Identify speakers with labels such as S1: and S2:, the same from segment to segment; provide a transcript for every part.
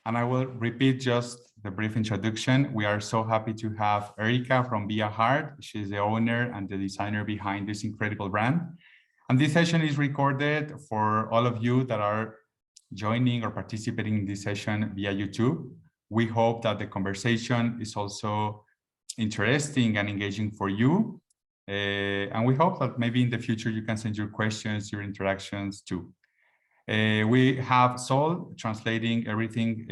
S1: And I will repeat just the brief introduction. We are so happy to have Erica from Be a Heart. She's the owner and the designer behind this incredible brand. And this session is recorded for all of you that are joining or participating in this session via YouTube. We hope that the conversation is also interesting and engaging for you. And we hope that maybe in the future you can send your questions, your interactions too. We have Sol translating everything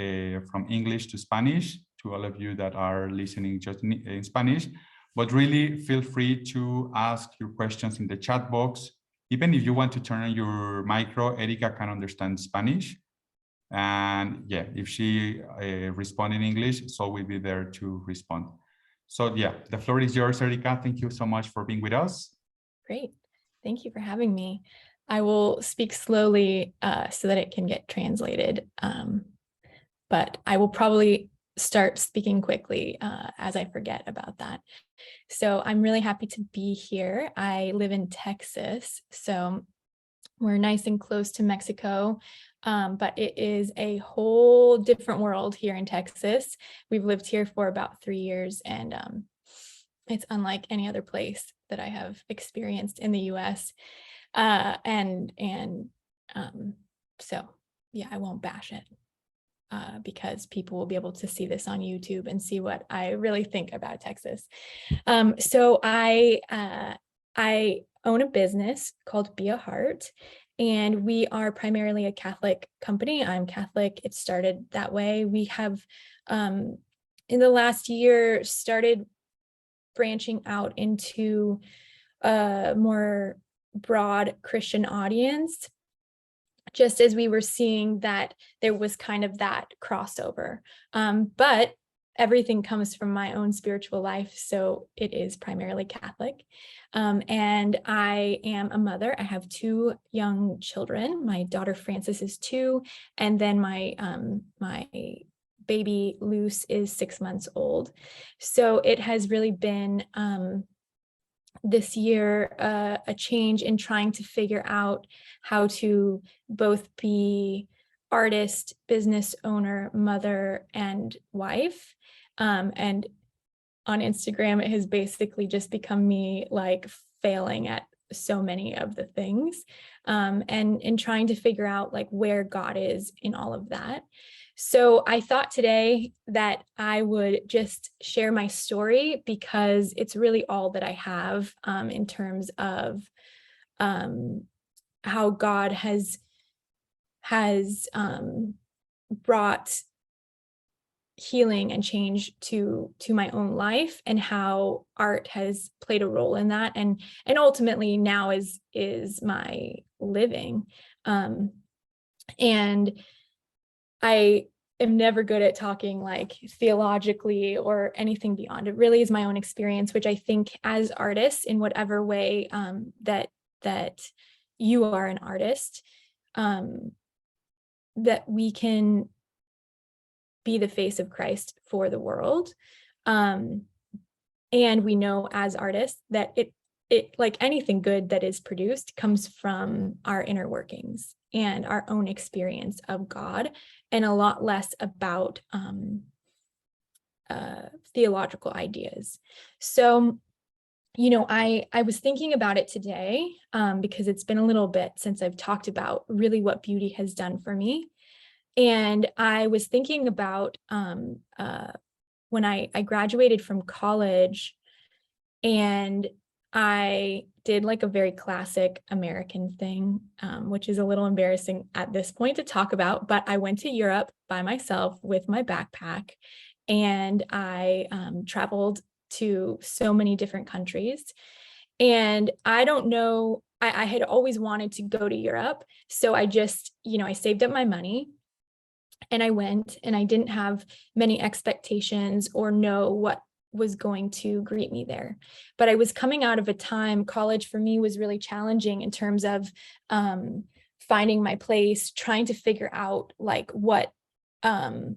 S1: from English to Spanish to all of you that are listening just in Spanish, but really feel free to ask your questions in the chat box. Even if you want to turn on your micro, Erica can understand Spanish. And yeah, if she responds in English, Sol will be there to respond. So yeah, the floor is yours, Erica. Thank you so much for being with us.
S2: Great. Thank you for having me. I will speak slowly so that it can get translated, but I will probably start speaking quickly as I forget about that. So I'm really happy to be here. I live in Texas, so we're nice and close to Mexico, but it is a whole different world here in Texas. We've lived here for about 3 years, and it's unlike any other place that I have experienced in the US. So yeah, I won't bash it because people will be able to see this on YouTube and see what I really think about Texas. So I own a business called Be a Heart, and we are primarily a Catholic company. I'm Catholic. It started that way. We have in the last year started branching out into more broad Christian audience, just as we were seeing that there was kind of that crossover. But everything comes from my own spiritual life, so it is primarily Catholic. And I am a mother. I have 2 young children. My daughter Frances is 2, and then my baby Luce is 6 months old. So it has really been this year a change in trying to figure out how to both be artist, business owner, mother, and wife. And on Instagram, it has basically just become me like failing at so many of the things, and trying to figure out like where God is in all of that. So I thought today that I would just share my story because it's really all that I have in terms of how God has brought healing and change to my own life, and how art has played a role in that, and ultimately now is my living. And I am never good at talking like theologically or anything beyond. It really is my own experience, which I think as artists, in whatever way that you are an artist, that we can be the face of Christ for the world. And we know as artists that it like anything good that is produced comes from our inner workings and our own experience of God, and a lot less about theological ideas. So, you know, I was thinking about it today because it's been a little bit since I've talked about really what beauty has done for me. And I was thinking about when I graduated from college, and I did like a very classic American thing, which is a little embarrassing at this point to talk about, but I went to Europe by myself with my backpack, and I traveled to so many different countries. And I don't know, I had always wanted to go to Europe. So I just, you know, I saved up my money and I went, and I didn't have many expectations or know what was going to greet me there. But I was coming out of a time, college for me was really challenging in terms of finding my place, trying to figure out like what I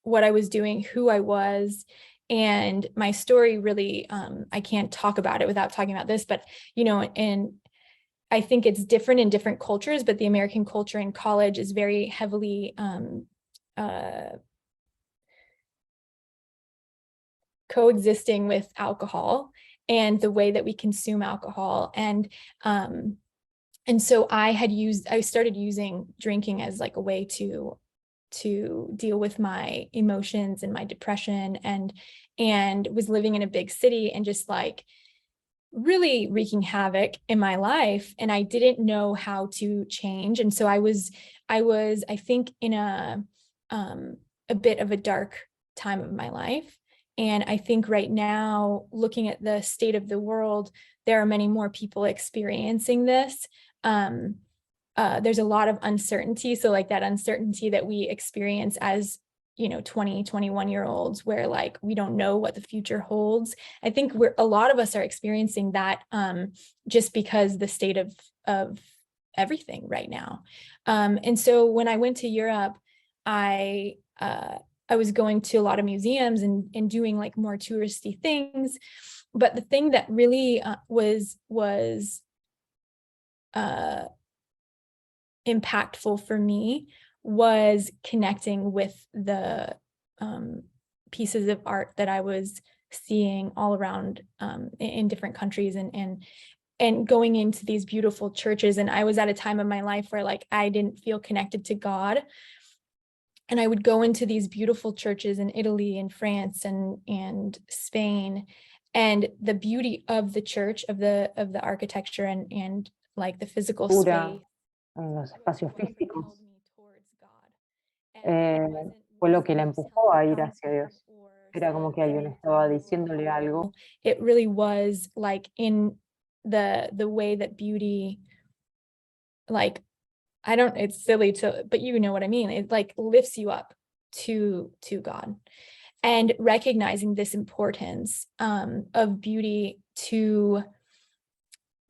S2: was doing, who I was. And my story really, I can't talk about it without talking about this, but, you know, and I think it's different in different cultures, but the American culture in college is very heavily coexisting with alcohol and the way that we consume alcohol. And so I started using drinking as like a way to deal with my emotions and my depression, and was living in a big city and just like really wreaking havoc in my life. And I didn't know how to change. And so I was, I think, in a bit of a dark time of my life. And I think right now, looking at the state of the world, there are many more people experiencing this. There's a lot of uncertainty. So like that uncertainty that we experience as, 20, 21-year-olds, where like, we don't know what the future holds. I think a lot of us are experiencing that just because the state of everything right now. And so when I went to Europe, I was going to a lot of museums and doing like more touristy things. But the thing that really was impactful for me was connecting with the pieces of art that I was seeing all around in different countries, and going into these beautiful churches. And I was at a time of my life where like I didn't feel connected to God. And I would go into these beautiful churches in Italy and France and Spain, and the beauty of the church, of the architecture and like the physical space,
S3: en los espacios físicos,
S2: propelled me towards God. And it wasn't
S3: fue lo que la
S2: what I was
S3: empujó a
S2: telling
S3: ir
S2: God
S3: hacia Dios.
S2: or
S3: Era como que alguien estaba diciéndole algo.
S2: It really was like in the way that beauty, like, it's silly but you know what I mean. It like lifts you up to God, and recognizing this importance of beauty to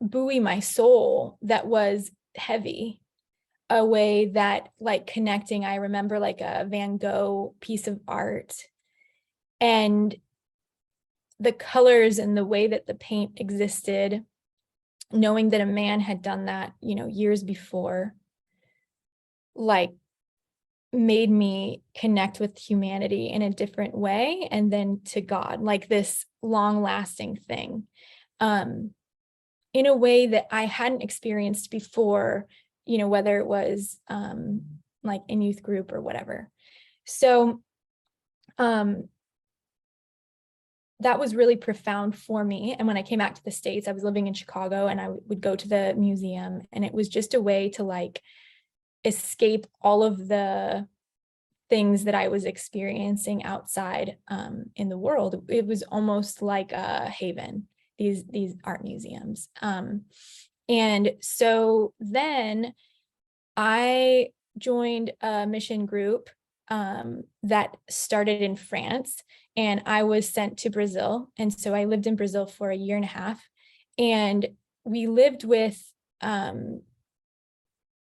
S2: buoy my soul that was heavy, a way that like connecting. I remember like a Van Gogh piece of art, and the colors and the way that the paint existed, knowing that a man had done that, years before, like made me connect with humanity in a different way, and then to God, like this long lasting thing, in a way that I hadn't experienced before, whether it was like in youth group or whatever. So that was really profound for me. And when I came back to the States, I was living in Chicago, and I would go to the museum, and it was just a way to like escape all of the things that I was experiencing outside in the world. It was almost like a haven, these art museums. And so then I joined a mission group that started in France, and I was sent to Brazil. And so I lived in Brazil for a year and a half, and we lived with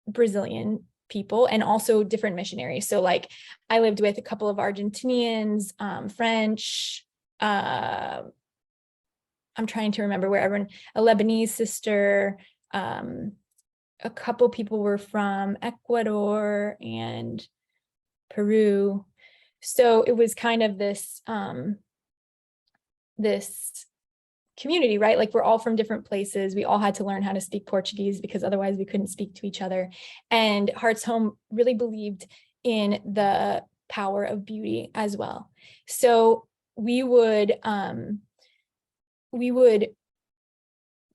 S2: Brazilian people and also different missionaries. So like I lived with a couple of Argentinians, French, I'm trying to remember where everyone, a Lebanese sister, a couple people were from Ecuador and Peru. So it was kind of this this community, right? Like we're all from different places. We all had to learn how to speak Portuguese because otherwise we couldn't speak to each other. And Hearts Home really believed in the power of beauty as well. So we would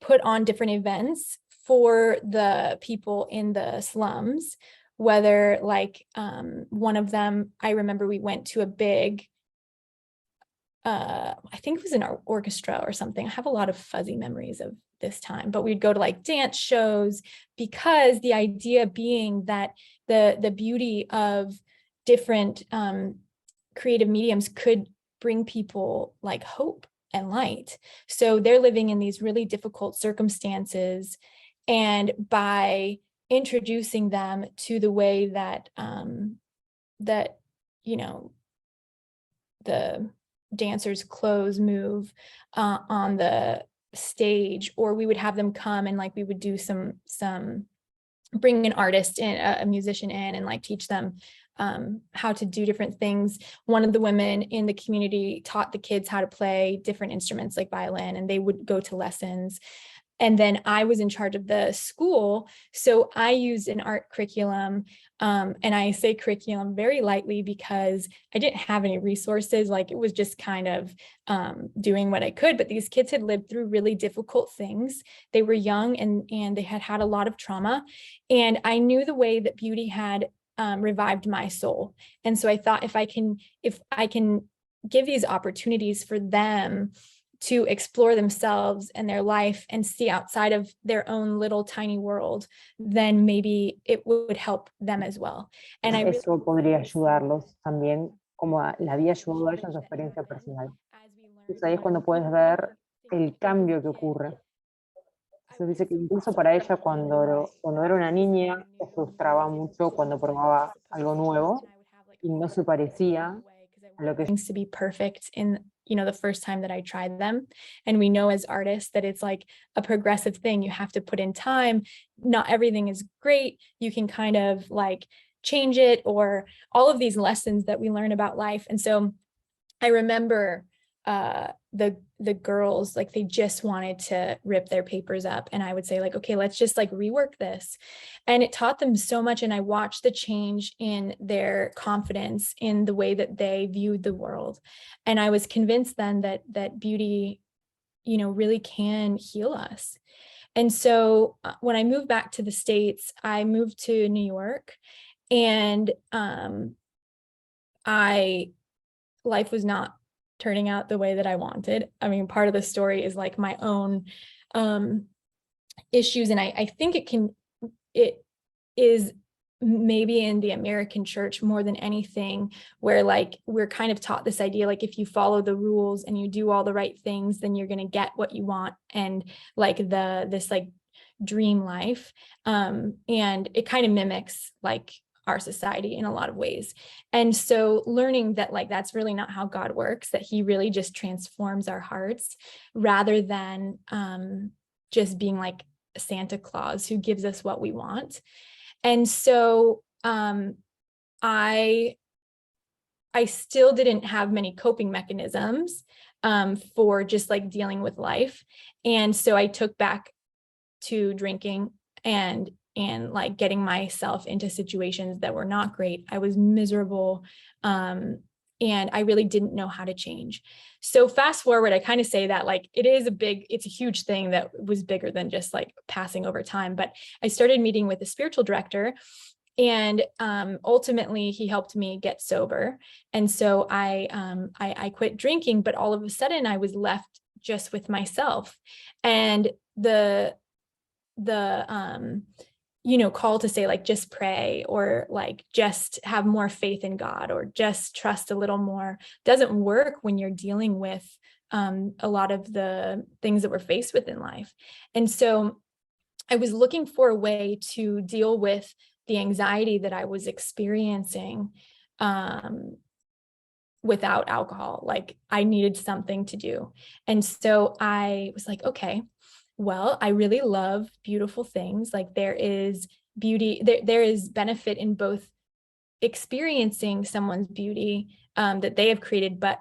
S2: put on different events for the people in the slums, whether like one of them, I remember we went to a big, I think it was an orchestra or something. I have a lot of fuzzy memories of this time, but we'd go to like dance shows, because the idea being that the beauty of different creative mediums could bring people like hope and light. So they're living in these really difficult circumstances, and by introducing them to the way that that the dancers' clothes move on the stage, or we would have them come and like we would do some bring an artist in, a musician in, and like teach them how to do different things. One of the women in the community taught the kids how to play different instruments like violin, and they would go to lessons. And then I was in charge of the school. So I used an art curriculum. And I say curriculum very lightly because I didn't have any resources. Like it was just kind of doing what I could. But these kids had lived through really difficult things. They were young and they had had a lot of trauma. And I knew the way that beauty had revived my soul. And so I thought if I can give these opportunities for them to explore themselves and their life and see outside of their own little tiny world, then maybe it would help them as well. And
S3: eso podría ayudarlos también, como la había ayudado a ella en su experiencia personal. Entonces ahí es cuando puedes ver el cambio que ocurre. Se dice que incluso para ella cuando era una niña se frustraba mucho cuando probaba algo nuevo y no se parecía a lo que
S2: things to be perfect in the first time that I tried them. And we know as artists that it's like a progressive thing. You have to put in time. Not everything is great. You can kind of like change it, or all of these lessons that we learn about life. And so I remember the girls, like they just wanted to rip their papers up, and I would say like, okay, let's just like rework this. And it taught them so much. And I watched the change in their confidence in the way that they viewed the world. And I was convinced then that beauty, really can heal us. And so when I moved back to the States, I moved to New York, and life was not turning out the way that I wanted. I mean, part of the story is like my own issues. And I think it is maybe in the American church more than anything, where like we're kind of taught this idea, like if you follow the rules and you do all the right things, then you're going to get what you want. And like this like dream life. And it kind of mimics like our society in a lot of ways. And so learning that like that's really not how God works, that he really just transforms our hearts rather than just being like Santa Claus who gives us what we want. And so I still didn't have many coping mechanisms for just like dealing with life. And so I took back to drinking and like getting myself into situations that were not great. I was miserable. And I really didn't know how to change. So fast forward, I kind of say that like it's a huge thing that was bigger than just like passing over time. But I started meeting with a spiritual director, and ultimately he helped me get sober. And so I quit drinking, but all of a sudden I was left just with myself. And the call to say like, just pray, or like, just have more faith in God, or just trust a little more doesn't work when you're dealing with a lot of the things that we're faced with in life. And so I was looking for a way to deal with the anxiety that I was experiencing without alcohol. Like I needed something to do. And so I was like, okay, well, I really love beautiful things. Like there is beauty, there is benefit in both experiencing someone's beauty that they have created. But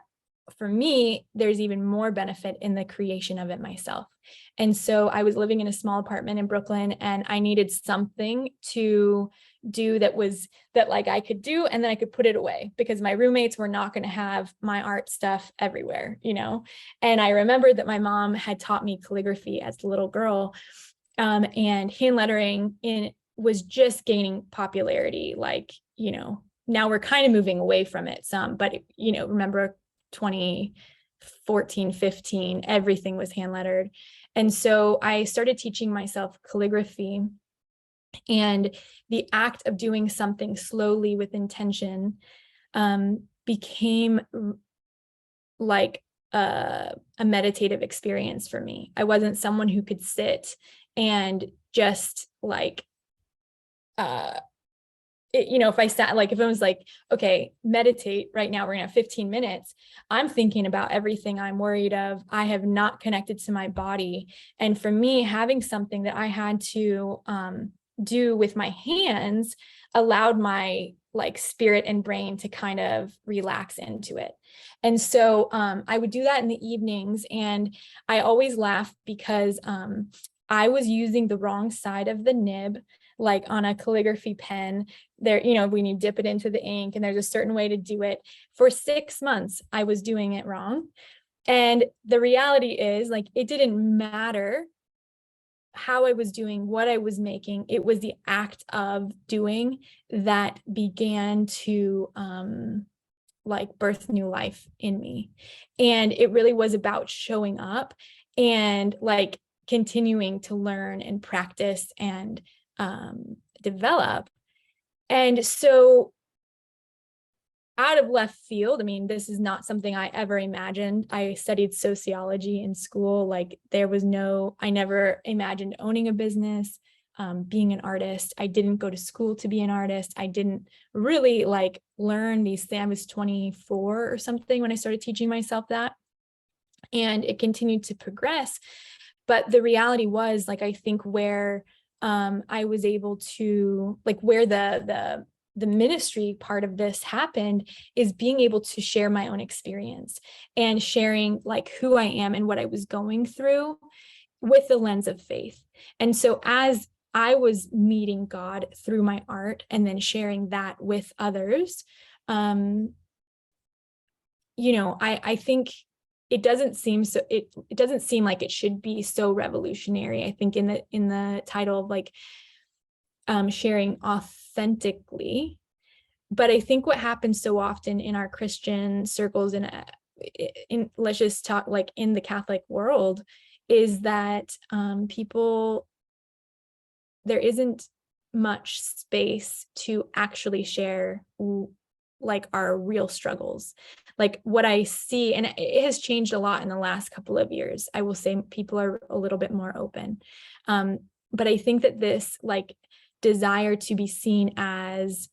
S2: for me, there's even more benefit in the creation of it myself. And so I was living in a small apartment in Brooklyn, and I needed something to do that like I could do, and then I could put it away, because my roommates were not going to have my art stuff everywhere, And I remembered that my mom had taught me calligraphy as a little girl, and hand lettering was just gaining popularity. Like, now we're kind of moving away from it some, but remember 2014, 15, everything was hand lettered. And so I started teaching myself calligraphy, and the act of doing something slowly with intention became like a meditative experience for me. I wasn't someone who could sit and just like, if I sat, like if it was like, okay, meditate right now, we're gonna have 15 minutes. I'm thinking about everything I'm worried of. I have not connected to my body. And for me, having something that I had to do with my hands allowed my like spirit and brain to kind of relax into it. And so I would do that in the evenings, and I always laugh because I was using the wrong side of the nib, like on a calligraphy pen there, you know, when you dip it into the ink and there's a certain way to do it. For 6 months, I was doing it wrong. And the reality is, like, it didn't matter how I was doing, what I was making. It was the act of doing that began to like birth new life in me. And it really was about showing up and like continuing to learn and practice and develop. And so out of left field, I mean, this is not something I ever imagined. I studied sociology in school. Like I never imagined owning a business, being an artist. I didn't go to school to be an artist. I didn't really like learn these things. I was 24 or something when I started teaching myself that. And it continued to progress. But the reality was, like, I think where I was able to, like, where the ministry part of this happened is being able to share my own experience and sharing like who I am and what I was going through with the lens of faith. And so as I was meeting God through my art and then sharing that with others, you know, I think it doesn't seem so, it doesn't seem like it should be so revolutionary. I think in the title of like sharing authentically. But I think what happens so often in our Christian circles and in let's just talk like in the Catholic world is that there isn't much space to actually share like our real struggles. Like what I see, and it has changed a lot in the last couple of years. I will say people are a little bit more open. But I think that this like desire to be seen as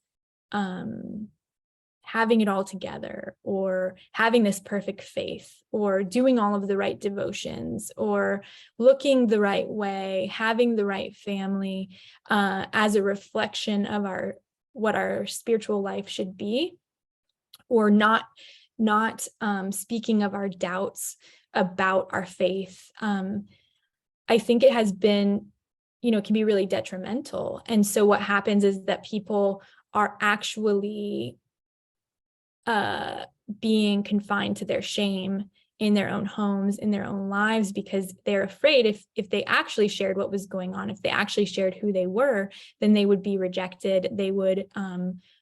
S2: having it all together, or having this perfect faith, or doing all of the right devotions, or looking the right way, having the right family, as a reflection of what our spiritual life should be, or not speaking of our doubts about our faith. I think it has been, can be really detrimental. And so what happens is that people are actually being confined to their shame in their own homes, in their own lives, because they're afraid if they actually shared what was going on, if they actually shared who they were, then they would be rejected. They would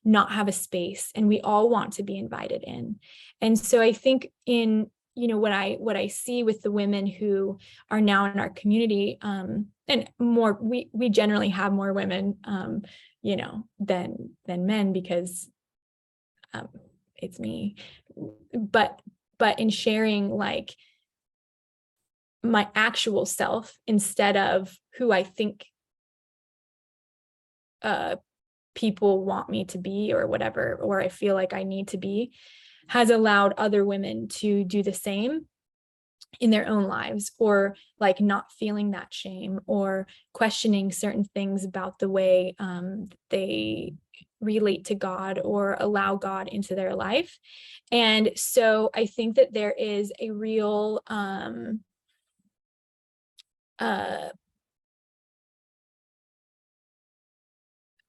S2: not have a space. And we all want to be invited in. And so I think in what I see with the women who are now in our community, and more, we generally have more women than men, because it's me, but in sharing like my actual self instead of who I think people want me to be, or whatever, or I feel like I need to be, has allowed other women to do the same in their own lives, or like not feeling that shame, or questioning certain things about the way they relate to God or allow God into their life. And so I think that there is a real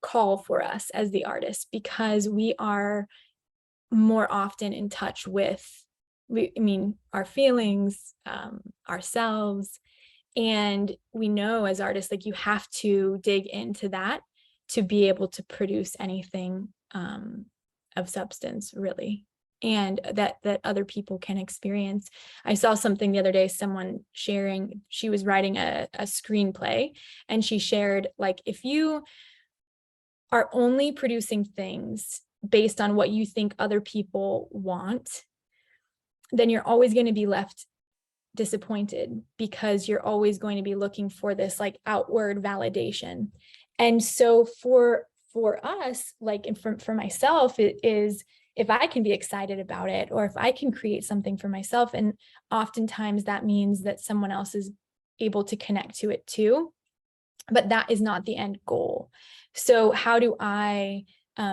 S2: call for us as the artists, because we are more often in touch with our feelings, ourselves. And we know as artists, like, you have to dig into that to be able to produce anything of substance, really, and that other people can experience. I saw something the other day, someone sharing, she was writing a screenplay, and she shared, like, if you are only producing things based on what you think other people want, then you're always going to be left disappointed, because you're always going to be looking for this like outward validation. And so for us, like, and for myself, it is, if I can be excited about it, or if I can create something for myself, and oftentimes that means that someone else is able to connect to it too, but that is not the end goal. So how do I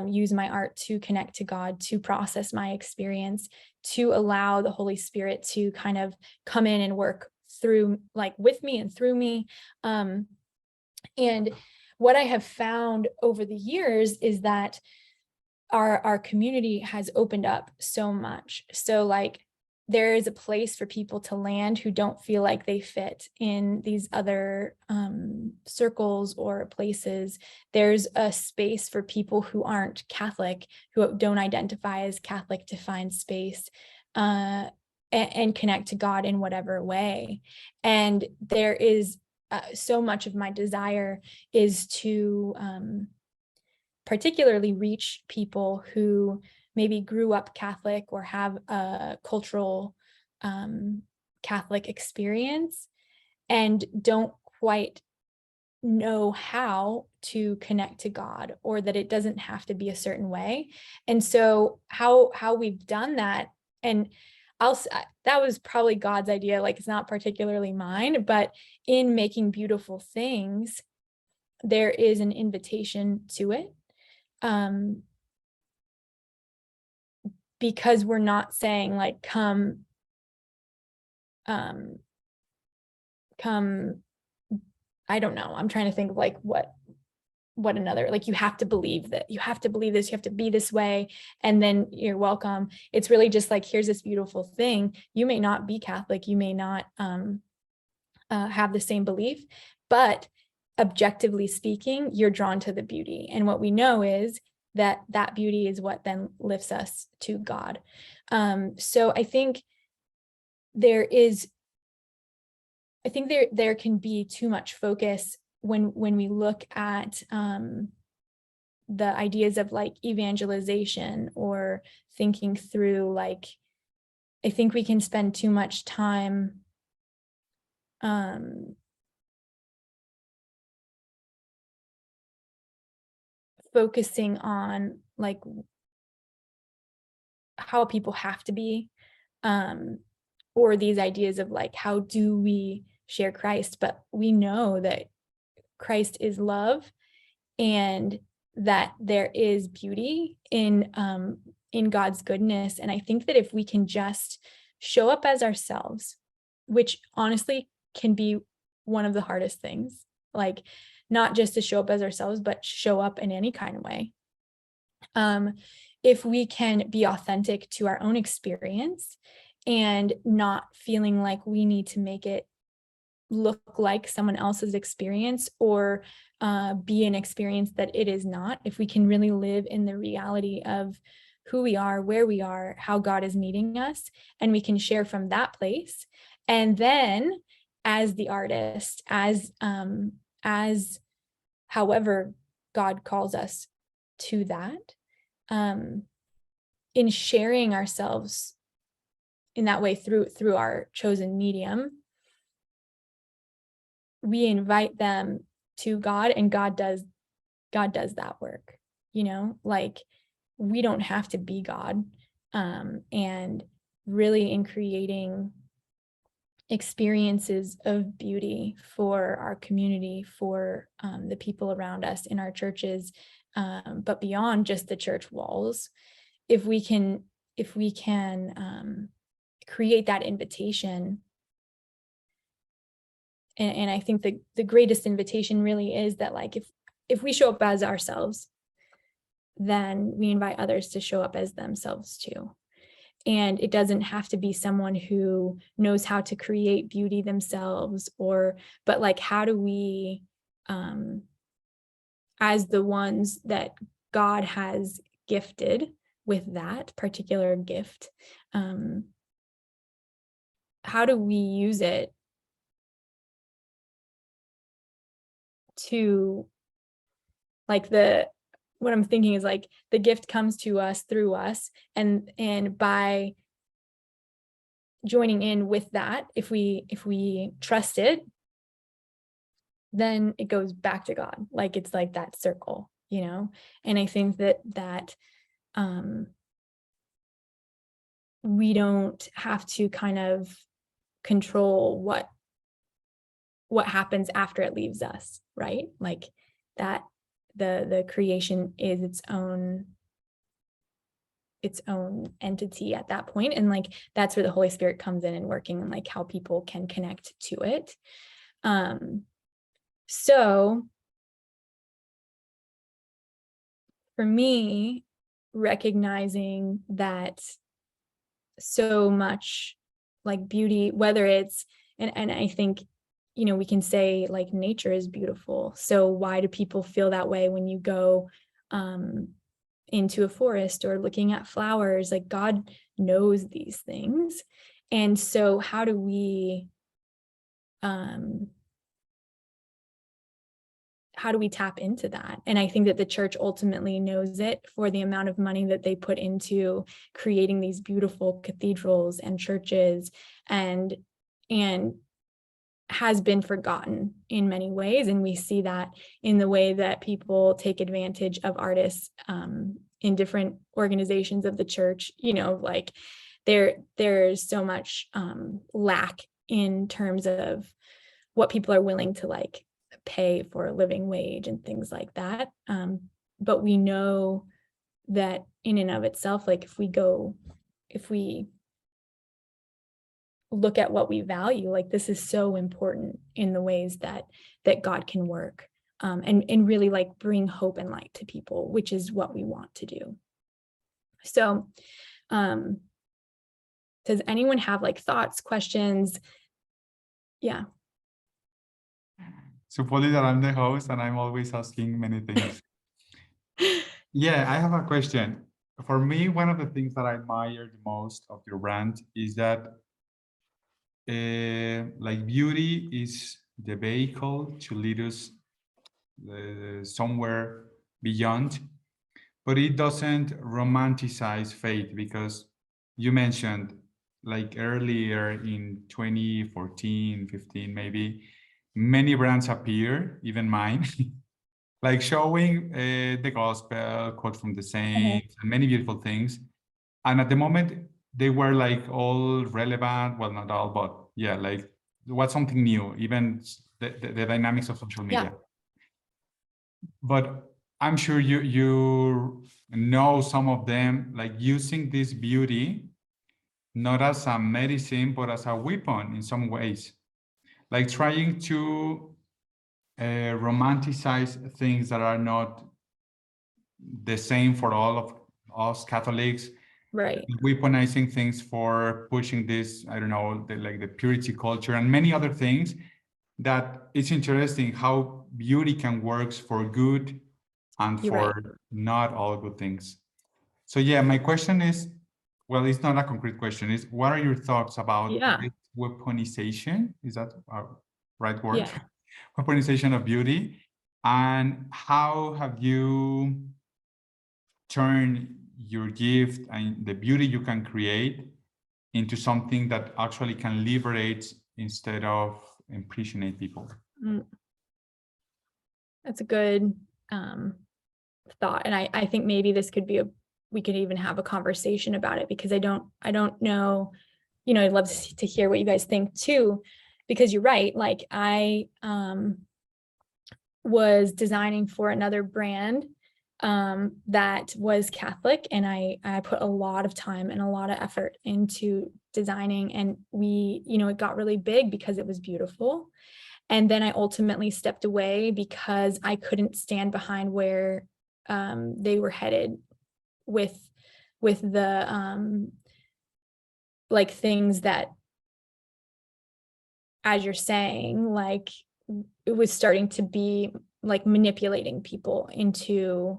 S2: use my art to connect to God, to process my experience, to allow the Holy Spirit to kind of come in and work through, like, with me and through me. And what I have found over the years is that our community has opened up so much. So like, there is a place for people to land who don't feel like they fit in these other circles or places. There's a space for people who aren't Catholic, who don't identify as Catholic, to find space and connect to God in whatever way. And there is so much of my desire is to particularly reach people who maybe grew up Catholic or have a cultural Catholic experience and don't quite know how to connect to God, or that it doesn't have to be a certain way. And so how we've done that, and that was probably God's idea, like, it's not particularly mine, but in making beautiful things, there is an invitation to it. Because we're not saying like, come, I don't know. I'm trying to think of like what another, like, you have to believe that, you have to believe this, you have to be this way, and then you're welcome. It's really just like, here's this beautiful thing. You may not be Catholic, you may not have the same belief, but objectively speaking, you're drawn to the beauty. And what we know is that beauty is what then lifts us to God. So I think there can be too much focus when we look at the ideas of like evangelization, or thinking through, like, I think we can spend too much time focusing on like how people have to be, or these ideas of like, how do we share Christ? But we know that Christ is love, and that there is beauty in God's goodness. And I think that if we can just show up as ourselves, which honestly can be one of the hardest things, like, not just to show up as ourselves, but show up in any kind of way. If we can be authentic to our own experience and not feeling like we need to make it look like someone else's experience, or be an experience that it is not, if we can really live in the reality of who we are, where we are, how God is meeting us, and we can share from that place. And then as the artist, as however God calls us to that, in sharing ourselves in that way through our chosen medium, we invite them to God, and God does that work, like, we don't have to be God. And really in creating experiences of beauty for our community, for the people around us in our churches, but beyond just the church walls, if we can create that invitation. And I think the greatest invitation really is that, like, if we show up as ourselves, then we invite others to show up as themselves too. And it doesn't have to be someone who knows how to create beauty themselves, but like, how do we, as the ones that God has gifted with that particular gift, how do we use it to, like, what I'm thinking is, like, the gift comes to us through us, and by joining in with that, if we trust it, then it goes back to God. Like, it's like that circle, and I think that we don't have to kind of control what what happens after it leaves us, right? Like that the creation is its own entity at that point. And like, that's where the Holy Spirit comes in and working, and like how people can connect to it. So for me, recognizing that so much like beauty, whether it's, and I think, you know, we can say like nature is beautiful. So why do people feel that way when you go into a forest or looking at flowers? Like God knows these things. And so how do we tap into that? And I think that the church ultimately knows it for the amount of money that they put into creating these beautiful cathedrals and churches, and has been forgotten in many ways. And we see that in the way that people take advantage of artists in different organizations of the church. You know, like there's so much lack in terms of what people are willing to like pay for a living wage and things like that. But we know that in and of itself, like if we look at what we value, like this is so important in the ways that God can work and really like bring hope and light to people, which is what we want to do. So does anyone have like thoughts, questions? Yeah.
S1: Supposedly that I'm the host and I'm always asking many things. Yeah, I have a question. For me, one of the things that I admire the most of your brand is that like beauty is the vehicle to lead us somewhere beyond, but it doesn't romanticize faith, because you mentioned like earlier in 2014, 15, maybe many brands appear, even mine, like showing the gospel, quote from the saints, and many beautiful things. And at the moment, they were like all relevant. Well, not all, but yeah, like what's something new, even the dynamics of social media.
S2: Yeah.
S1: But I'm sure you know some of them, like using this beauty not as a medicine, but as a weapon in some ways, like trying to romanticize things that are not the same for all of us Catholics.
S2: Right.
S1: Weaponizing things for pushing this, I don't know, like the purity culture and many other things. That it's interesting how beauty can work for good and
S2: You're
S1: for
S2: right.
S1: not all good things. So yeah, my question is, well, it's not a concrete question. Is what are your thoughts about this weaponization? Is that a right word?
S2: Yeah.
S1: Weaponization of beauty, and how have you turned your gift and the beauty you can create into something that actually can liberate instead of imprison people?
S2: That's a good thought. And I think maybe this could be we could even have a conversation about it, because I don't know, you know, I'd love to hear what you guys think too, because you're right. Like I was designing for another brand that was Catholic, and I put a lot of time and a lot of effort into designing, and we, you know, it got really big because it was beautiful. And then I ultimately stepped away because I couldn't stand behind where they were headed with the like things that, as you're saying, like it was starting to be like manipulating people into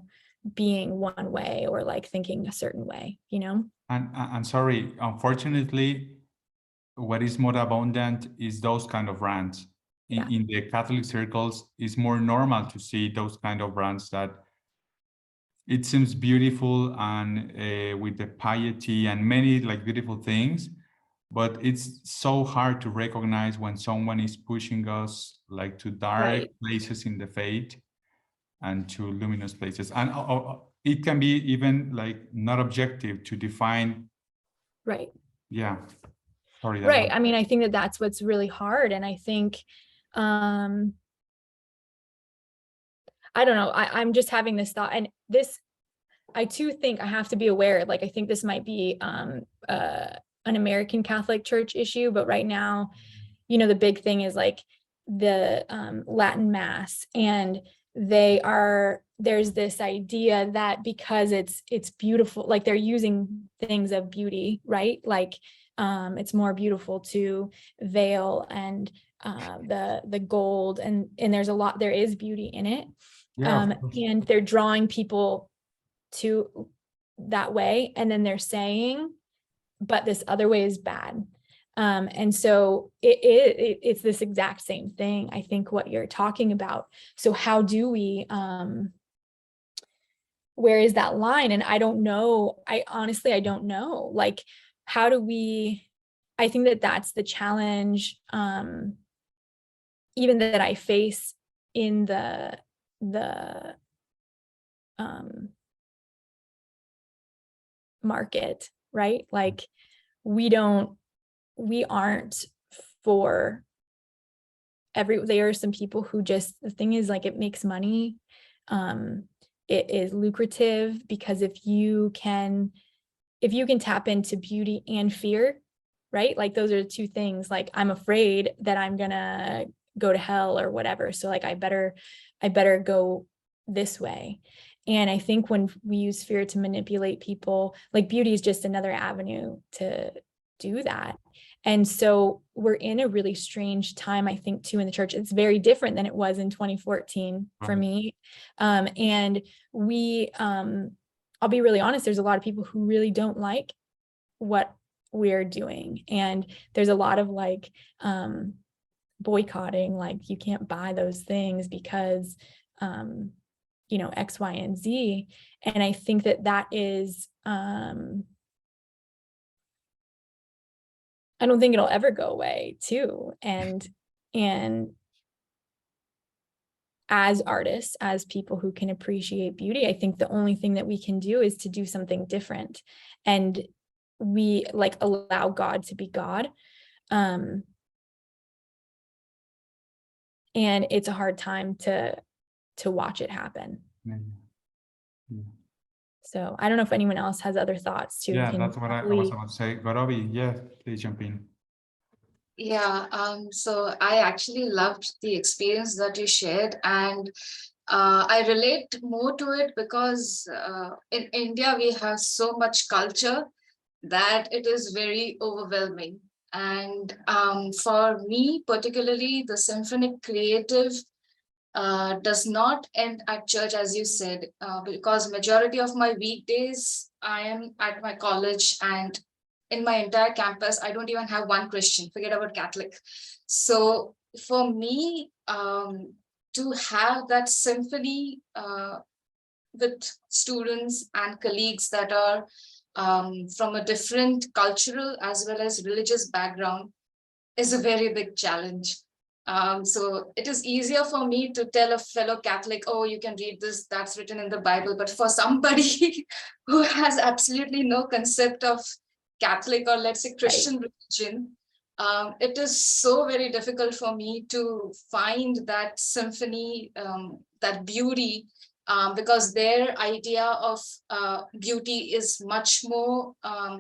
S2: being one way or like thinking a certain way, you know?
S1: And sorry, unfortunately, what is more abundant is those kind of brands. In the Catholic circles, it's more normal to see those kind of brands that it seems beautiful and with the piety and many like beautiful things, but it's so hard to recognize when someone is pushing us like to dark places in the faith and to luminous places. And it can be even like not objective to define.
S2: Right.
S1: Yeah. Sorry.
S2: Right. I mean, I think that that's what's really hard. And I think I don't know. I'm just having this thought, and this, I too think I have to be aware, like, I think this might be an American Catholic Church issue, but right now, the big thing is like the Latin Mass, and there's this idea that because it's beautiful, like they're using things of beauty, right? Like it's more beautiful to veil and the gold, and there is beauty in it.
S1: Yeah,
S2: And they're drawing people to that way, and then they're saying, but this other way is bad. And so it's this exact same thing, I think, what you're talking about. So how do we, where is that line? And I don't know. I don't know. Like, how do we, I think that that's the challenge, even that I face in the market, right? Like, we aren't for there are some people who just, the thing is, like, it makes money. It is lucrative, because if you can tap into beauty and fear, right? Like, those are the two things. Like, I'm afraid that I'm gonna go to hell or whatever. So like, I better go this way. And I think when we use fear to manipulate people, like, beauty is just another avenue to do that. And so we're in a really strange time, I think, too, in the church. It's very different than it was in 2014 for me. And we, I'll be really honest, there's a lot of people who really don't like what we're doing. And there's a lot of like boycotting, like, you can't buy those things because, X, Y, and Z. And I think that is, I don't think it'll ever go away too. And as artists, as people who can appreciate beauty, I think the only thing that we can do is to do something different. And we like allow God to be God. And it's a hard time to watch it happen.
S1: yeah.
S2: So I don't know if anyone else has other thoughts too.
S1: Yeah, that's what I was about to say. Gauravi, yeah, please jump in.
S4: Yeah, so I actually loved the experience that you shared, and I relate more to it because in India we have so much culture that it is very overwhelming. And for me, particularly, the symphonic creative does not end at church, as you said, because majority of my weekdays I am at my college, and in my entire campus I don't even have one Christian, forget about Catholic. So for me, to have that symphony with students and colleagues that are from a different cultural as well as religious background is a very big challenge. So it is easier for me to tell a fellow Catholic, oh, you can read this, that's written in the Bible. But for somebody who has absolutely no concept of Catholic, or let's say Christian religion, it is so very difficult for me to find that symphony, that beauty, because their idea of beauty is much more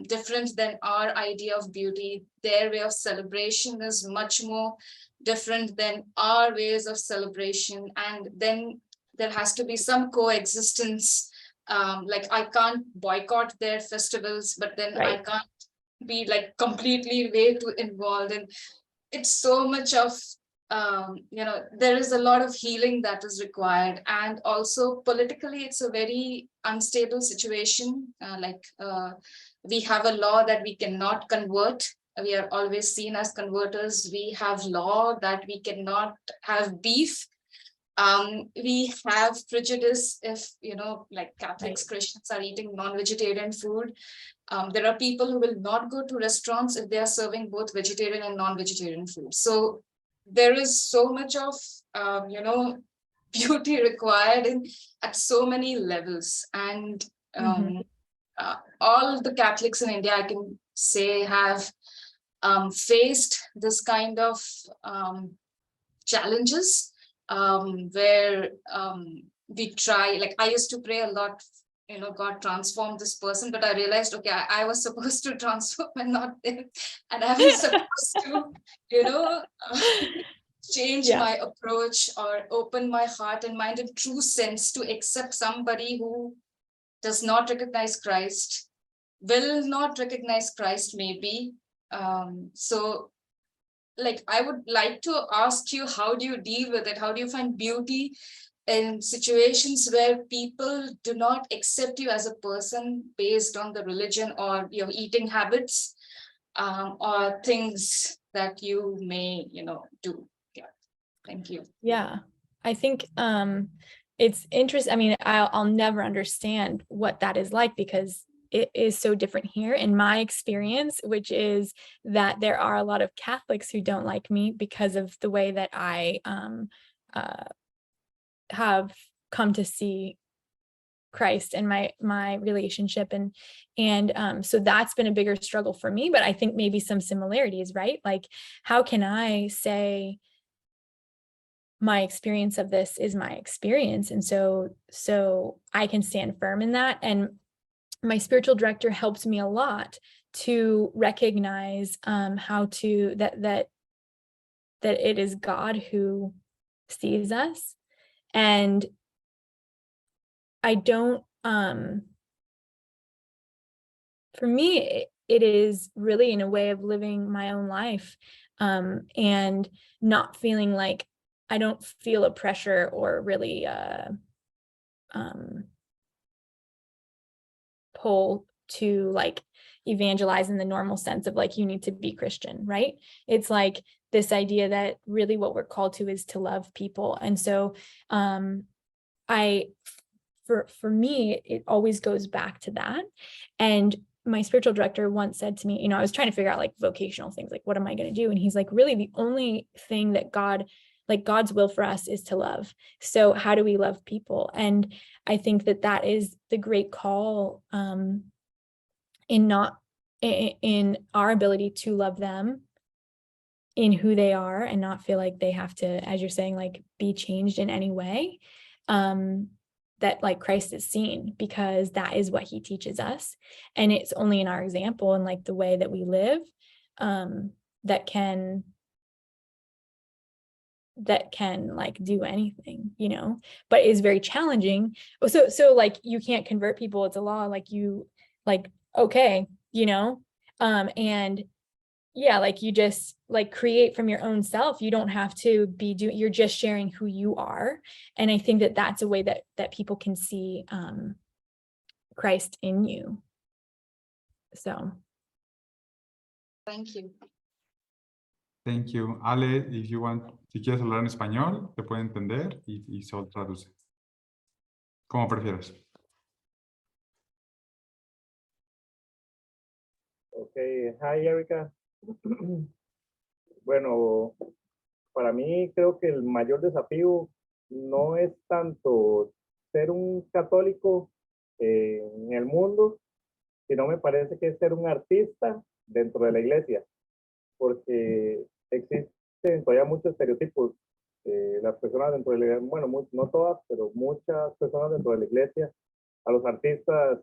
S4: different than our idea of beauty. Their way of celebration is much more different than our ways of celebration. And then there has to be some coexistence. Like, I can't boycott their festivals, but then I can't be like completely way too involved. And it's so much of there is a lot of healing that is required. And also politically, it's a very unstable situation. We have a law that we cannot convert. We are always seen as converters. We have law that we cannot have beef. We have prejudice if, like Catholics, Christians are eating non-vegetarian food. There are people who will not go to restaurants if they are serving both vegetarian and non-vegetarian food. So there is so much of, beauty required at so many levels. And all the Catholics in India, I can say, have faced this kind of challenges where we try, like I used to pray a lot, God transform this person, but I realized, okay, I was supposed to transform and not them. And I was supposed to, change my approach or open my heart and mind in true sense to accept somebody who does not recognize Christ, will not recognize Christ maybe. So like, I would like to ask you, how do you deal with it? How do you find beauty in situations where people do not accept you as a person based on the religion or your eating habits, or things that you may, do? Yeah, thank you.
S2: Yeah, I think it's interesting. I mean, I'll never understand what that is like, because it is so different here in my experience, which is that there are a lot of Catholics who don't like me because of the way that I have come to see Christ and my relationship, and so that's been a bigger struggle for me. But I think maybe some similarities, right? Like, how can I say my experience of this is my experience, and so I can stand firm in that. And my spiritual director helped me a lot to recognize how to that it is God who sees us. And I don't, for me, it is really in a way of living my own life, and not feeling like I don't feel a pressure or really pull to like evangelize in the normal sense of like, you need to be Christian, right? It's like this idea that really what we're called to is to love people. And so for me, it always goes back to that. And my spiritual director once said to me, I was trying to figure out like vocational things, like what am I going to do? And he's like, really the only thing that God's will for us is to love. So how do we love people? And I think that is the great call in our ability to love them in who they are, and not feel like they have to, as you're saying, like be changed in any way, that like Christ is seen, because that is what he teaches us. And it's only in our example and like the way that we live that can like do anything, but is very challenging. So like you can't convert people, it's a law, like you like, okay, and yeah, like you just like create from your own self. You don't have to be you're just sharing who you are. And I think that that's a way that people can see Christ in you. So
S4: thank you.
S1: Thank you. Ale, si quieres hablar en español, te puede entender y solo traduce. Como prefieras.
S5: Okay, hi Erica. Bueno, para mí creo que el mayor desafío no es tanto ser un católico en el mundo, sino me parece que es ser un artista dentro de la iglesia, porque existen todavía muchos estereotipos. Las personas dentro de la iglesia, bueno, no todas, pero muchas personas dentro de la iglesia, a los artistas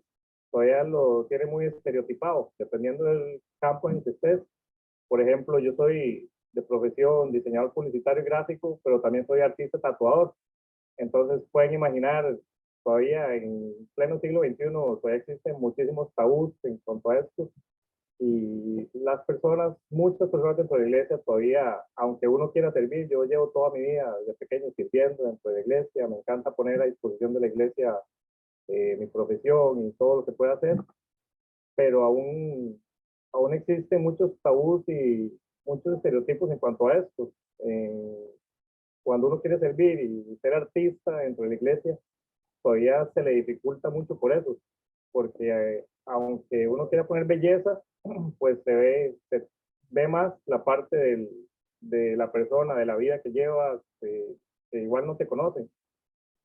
S5: todavía lo tienen muy estereotipado, dependiendo del campo en que estés. Por ejemplo, yo soy de profesión diseñador publicitario y gráfico, pero también soy artista tatuador. Entonces pueden imaginar, todavía en pleno siglo XXI, todavía existen muchísimos tabús en cuanto a esto. Y muchas personas dentro de la iglesia todavía, aunque uno quiera servir, yo llevo toda mi vida desde pequeño sirviendo dentro de la iglesia, me encanta poner a disposición de la iglesia mi profesión y todo lo que pueda hacer, pero aún existen muchos tabús y muchos estereotipos en cuanto a esto. Cuando uno quiere servir y ser artista dentro de la iglesia, todavía se le dificulta mucho por eso, porque aunque uno quiera poner belleza, pues se ve más la parte de la persona, de la vida que llevas, que igual no te conocen,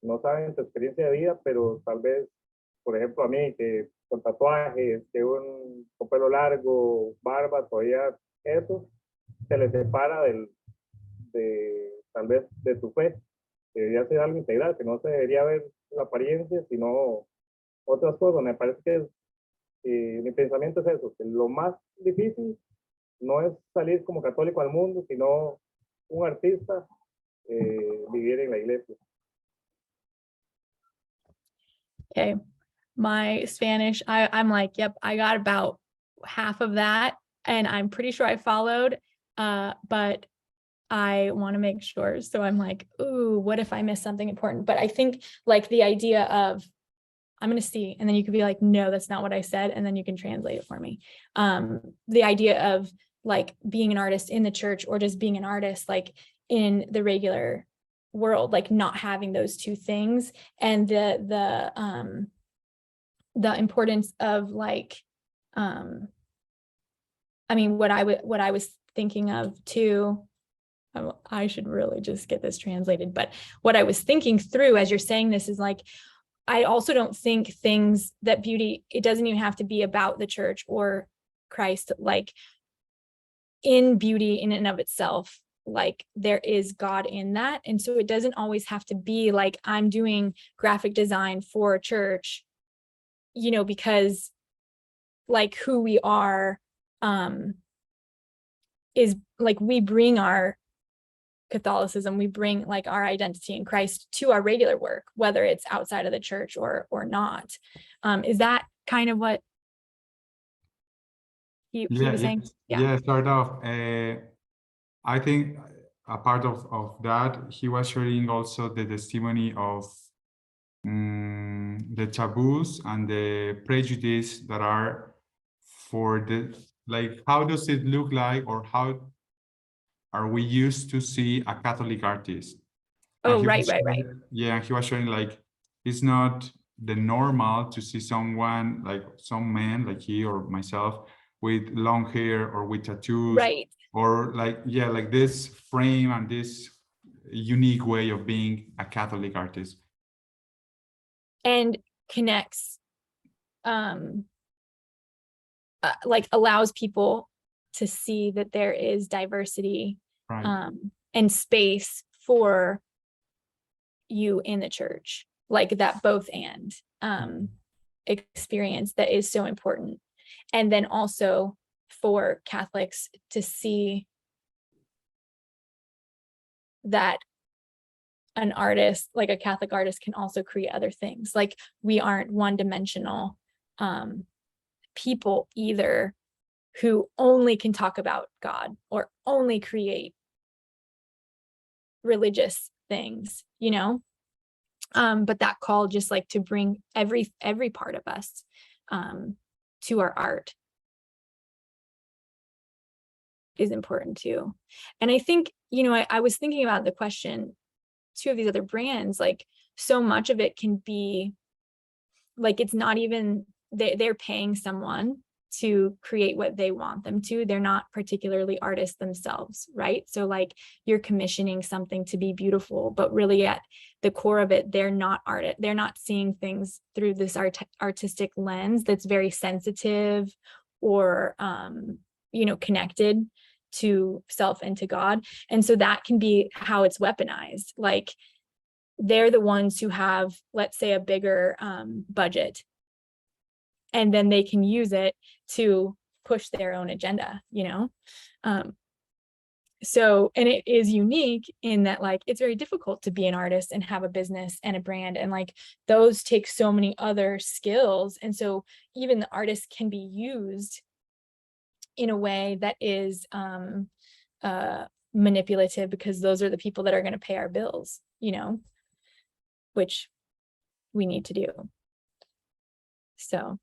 S5: no saben tu experiencia de vida, pero tal vez, por ejemplo, a mí, que con tatuajes, que con pelo largo, barba, todavía eso se le separa tal vez de tu fe. Debería ser algo integral, que no se debería ver la apariencia, sino otras cosas. Me parece que mi pensamiento es eso, que lo más difícil no es salir como católico al mundo, sino un artista vivir en la iglesia.
S2: Okay, my Spanish, I'm like, yep, I got about half of that, and I'm pretty sure I followed, but I want to make sure. So I'm like, ooh, what if I miss something important? But I think like the idea of, I'm going to see, and then you could be like, no, that's not what I said. And then you can translate it for me. The idea of like being an artist in the church or just being an artist, like in the regular world, like not having those two things, and the importance of like, I mean, what I was thinking of too, I should really just get this translated, but what I was thinking through as you're saying this is like, I also don't think things that beauty, it doesn't even have to be about the church or Christ, like in beauty in and of itself, like there is God in that. And so it doesn't always have to be like I'm doing graphic design for a church, you know, because like who we are is like we bring our Catholicism, we bring like our identity in Christ to our regular work, whether it's outside of the church or not. Is that kind of what he was saying?
S1: Yeah, sort of. I think a part of that, he was sharing also the testimony of the taboos and the prejudice that are for the, like, how does it look like, or how are we used to see a Catholic artist?
S2: Oh, right.
S1: Yeah, he was showing like it's not the normal to see someone like some man like he or myself with long hair or with tattoos,
S2: right,
S1: or like, yeah, like this frame and this unique way of being a Catholic artist.
S2: And connects, like allows people to see that there is diversity,
S1: right,
S2: and space for you in the church, like that both and experience that is so important. And then also for Catholics to see that an artist, like a Catholic artist, can also create other things. Like we aren't one-dimensional people either, who only can talk about God or only create religious things, you know? But that call just like to bring every part of us to our art is important too. And I think, you know, I was thinking about the question, two of these other brands, like so much of it can be like, it's not even, they're paying someone to create what they want them to. They're not particularly artists themselves, right? So like you're commissioning something to be beautiful, but really at the core of it, they're not artists. They're not seeing things through this artistic lens that's very sensitive or, you know, connected to self and to God. And so that can be how it's weaponized. Like they're the ones who have, let's say, a bigger budget, and then they can use it to push their own agenda, you know? So, and it is unique in that like, it's very difficult to be an artist and have a business and a brand. And like, those take so many other skills. And so even the artist can be used in a way that is manipulative, because those are the people that are going to pay our bills, you know, which we need to do. So.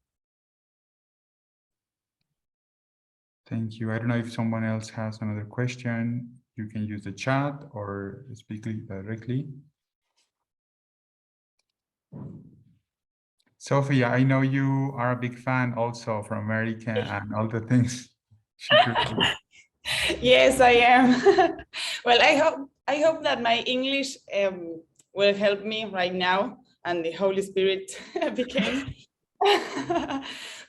S1: Thank you. I don't know if someone else has another question. You can use the chat or speak directly. Sophia, I know you are a big fan also from America and all the things she created.
S6: Yes, I am. Well, I hope that my English will help me right now, and the Holy Spirit became.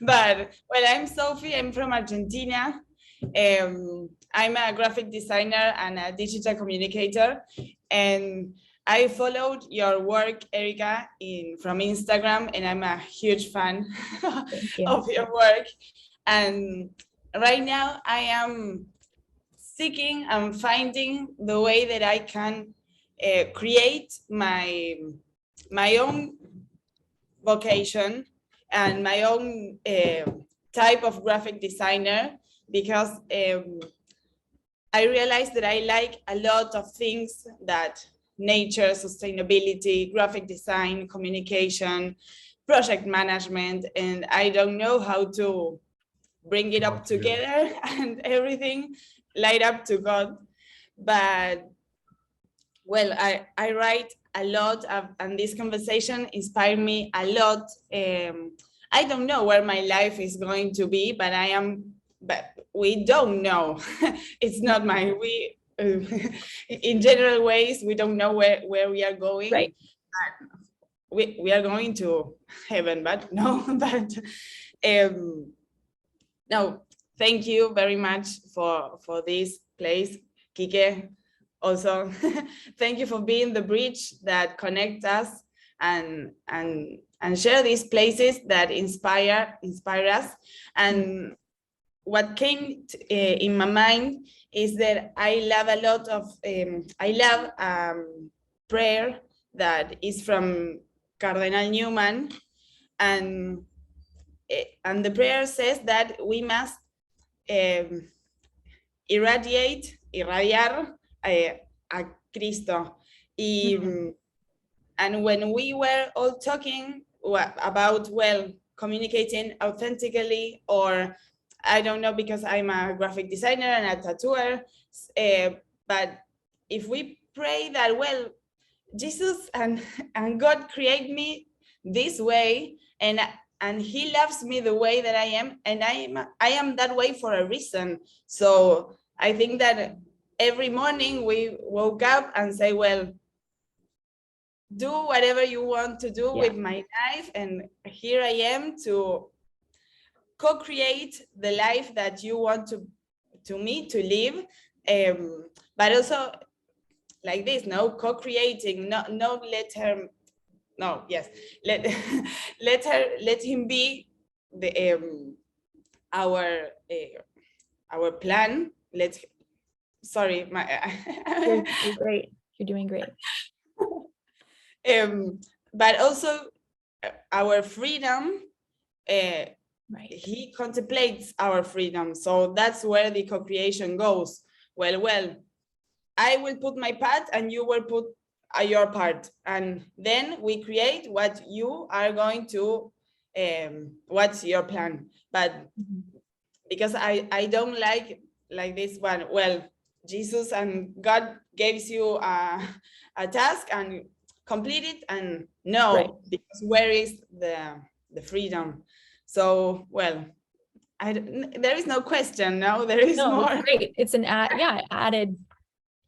S6: But well, I'm Sophie. I'm from Argentina, I'm a graphic designer and a digital communicator, and I followed your work, Erica, from Instagram, and I'm a huge fan of your work. And right now I am seeking and finding the way that I can create my own vocation and my own type of graphic designer, because I realized that I like a lot of things that nature, sustainability, graphic design, communication, project management, and I don't know how to bring it up together and everything light up to God. But well, I write a lot and this conversation inspired me a lot. I don't know where my life is going to be, but we don't know. It's not in general ways, we don't know where we are going.
S2: Right.
S6: We are going to heaven, but no, but no, thank you very much for this place, Kike. Also, thank you for being the bridge that connects us and share these places that inspire us. And what came in my mind is that I love a lot of prayer that is from Cardinal Newman, and the prayer says that we must irradiar a Cristo. And when we were all talking about, well, communicating authentically, or I don't know, because I'm a graphic designer and a tattooer, but if we pray that, well, Jesus and God create me this way, and he loves me the way that I am, and I am that way for a reason. So I think that every morning we woke up and say, well, do whatever you want to do with my life, and here I am to co-create the life that you want me to live, but also like this, no, co-creating, let him be our plan. Sorry,
S2: You're great. You're doing great.
S6: But also our freedom.
S2: Right.
S6: He contemplates our freedom, so that's where the co-creation goes. Well, I will put my part and you will put your part, and then we create what you are going to, what's your plan. But because I don't like this one, well, Jesus and God gives you a task and complete it, and no,
S2: right.
S6: Because where is the freedom? So, well, there is no question. No, there is more.
S2: It's great. It's an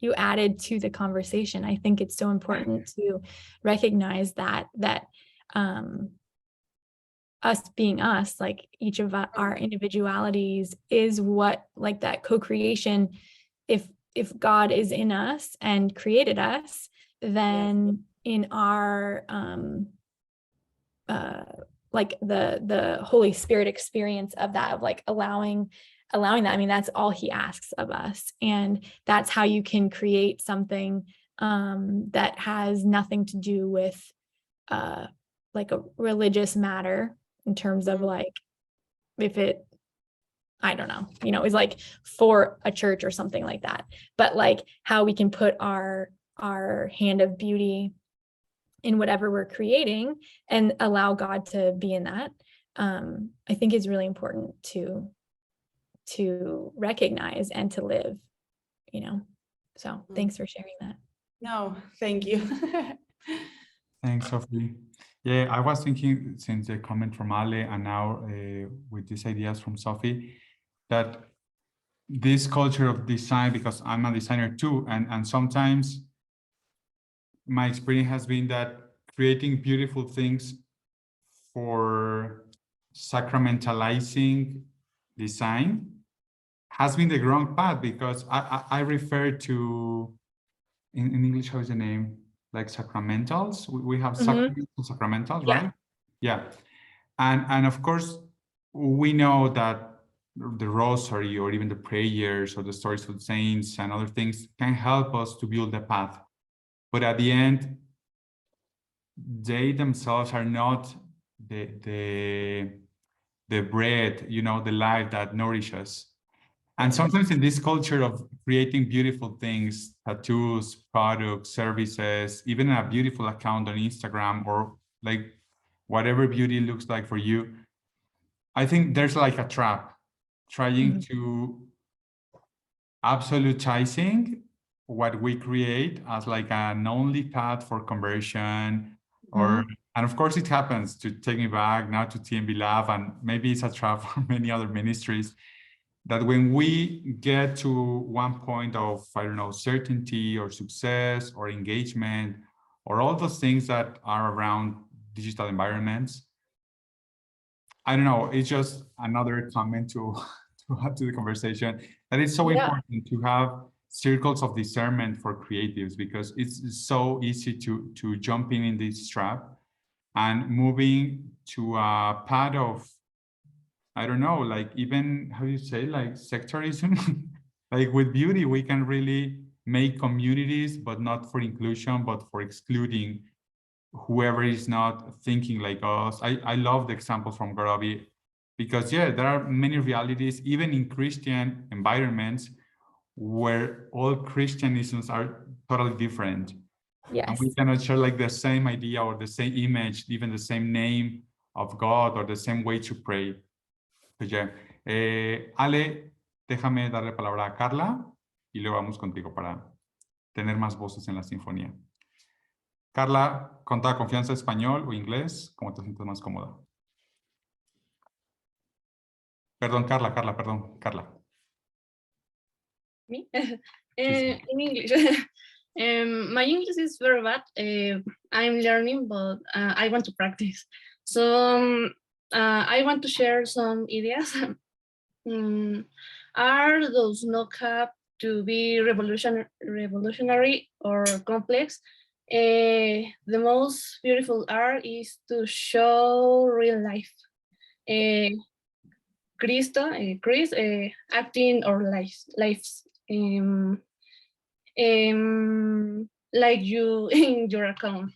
S2: you added to the conversation. I think it's so important to recognize that us being us, like each of our individualities is what, like that co-creation, if God is in us and created us, then in our like the Holy Spirit experience of that, of like allowing that, I mean, that's all he asks of us. And that's how you can create something that has nothing to do with like a religious matter, in terms of like, if it, I don't know, is like for a church or something like that, but like how we can put our hand of beauty in whatever we're creating and allow God to be in that, I think is really important to recognize and to live, so thanks for sharing that.
S6: No, thank you.
S1: Thanks, Sophie. Yeah, I was thinking, since the comment from Ale and now with these ideas from Sophie, that this culture of design, because I'm a designer too, and sometimes my experience has been that creating beautiful things for sacramentalizing design has been the wrong path, because I refer to, in English, how is the name? Like sacramentals. We have sacraments and sacramentals,
S2: Yeah.
S1: right? Yeah. And of course, we know that the rosary or even the prayers or the stories of the saints and other things can help us to build the path. But at the end, they themselves are not the bread, you know, the life that nourishes. And sometimes in this culture of creating beautiful things, tattoos, products, services, even a beautiful account on Instagram, or like whatever beauty looks like for you, I think there's like a trap trying to absolutizing what we create as like an only path for conversion, or and of course it happens, to Take Me Back, now to TMB Lab, and maybe it's a trap for many other ministries, that when we get to one point of, I don't know, certainty or success or engagement or all those things that are around digital environments, I don't know, it's just another comment to add to the conversation, that it's so important to have circles of discernment for creatives, because it's so easy to jump in this trap and moving to a path of, I don't know, like even, how do you say, like sectarism? Like with beauty, we can really make communities, but not for inclusion, but for excluding whoever is not thinking like us. I love the example from Garobi, because yeah, there are many realities, even in Christian environments, where all Christianisms are totally different.
S2: Yes.
S1: And we cannot share like the same idea or the same image, even the same name of God or the same way to pray. Pues ya. Ale, déjame darle palabra a Carla y luego vamos contigo para tener más voces en la sinfonía. Carla, con toda confianza, español o inglés, como te sientes más cómoda. Perdón, Carla, perdón, Carla.
S7: Me? In English. My English is very bad. I'm learning, but I want to practice. So I want to share some ideas. Are those not have to be revolutionary or complex? The most beautiful art is to show real life. Chris acting our lives. Like you in your account.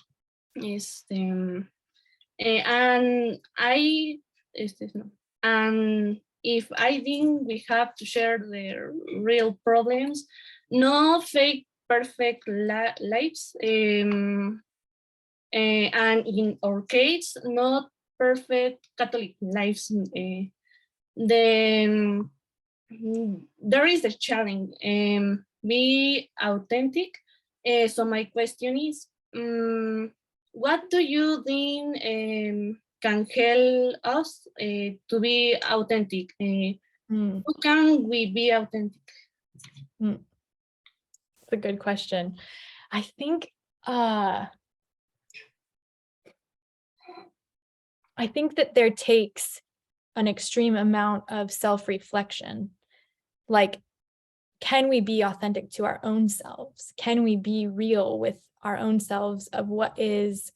S7: And if I think we have to share the real problems, no fake perfect lives, and in our case, not perfect Catholic lives. Then there is a challenge, be authentic. So my question is, what do you think can help us to be authentic? How can we be authentic?
S2: That's a good question. I think that there takes an extreme amount of self-reflection. Like, can we be authentic to our own selves? Can we be real with our own selves of what is